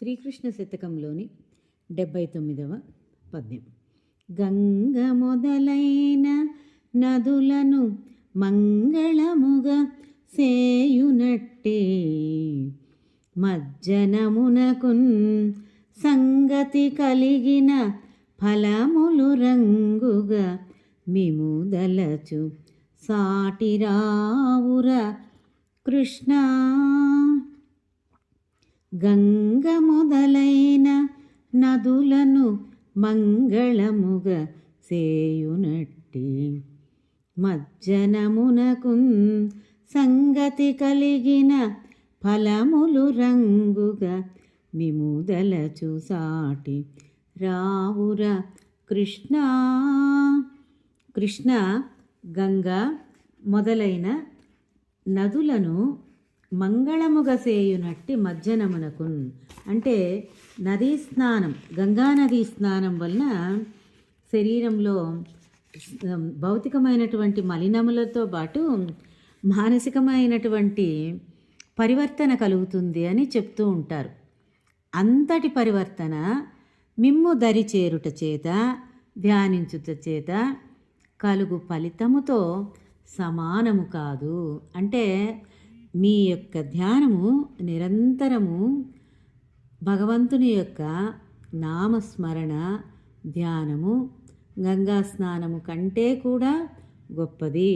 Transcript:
శ్రీకృష్ణ శతకంలోని 79వ పద్యం. గంగ మొదలైన నదులను మంగళముగా సేయునట్టే మజ్జనమునకున్ సంగతి కలిగిన ఫలములు రంగుగా మిముదలచు సాటిరావుర కృష్ణ. గంగ మొదలైన నదులను మంగళముగా సేయునట్టి మజ్జనమునకు సంగతి కలిగిన ఫలములు రంగుగా మిముదలచు సాటి రావుర కృష్ణ. కృష్ణ, గంగా మొదలైన నదులను మంగళముగా సేయునట్టి మజ్జనమునకు అంటే నదీ స్నానం, గంగా నదీ స్నానం వలన శరీరంలో భౌతికమైనటువంటి మలినములతో పాటు మానసికమైనటువంటి పరివర్తన కలుగుతుంది అని చెప్తూ ఉంటారు. అంతటి పరివర్తన మిమ్ము దరి చేరుట చేత, ధ్యానించుట చేత కలుగు ఫలితముతో సమానము కాదు. అంటే మీ యొక్క ధ్యానము నిరంతరము భగవంతుని యొక్క నామస్మరణ ధ్యానము గంగా స్నానము కంటే కూడా గొప్పది.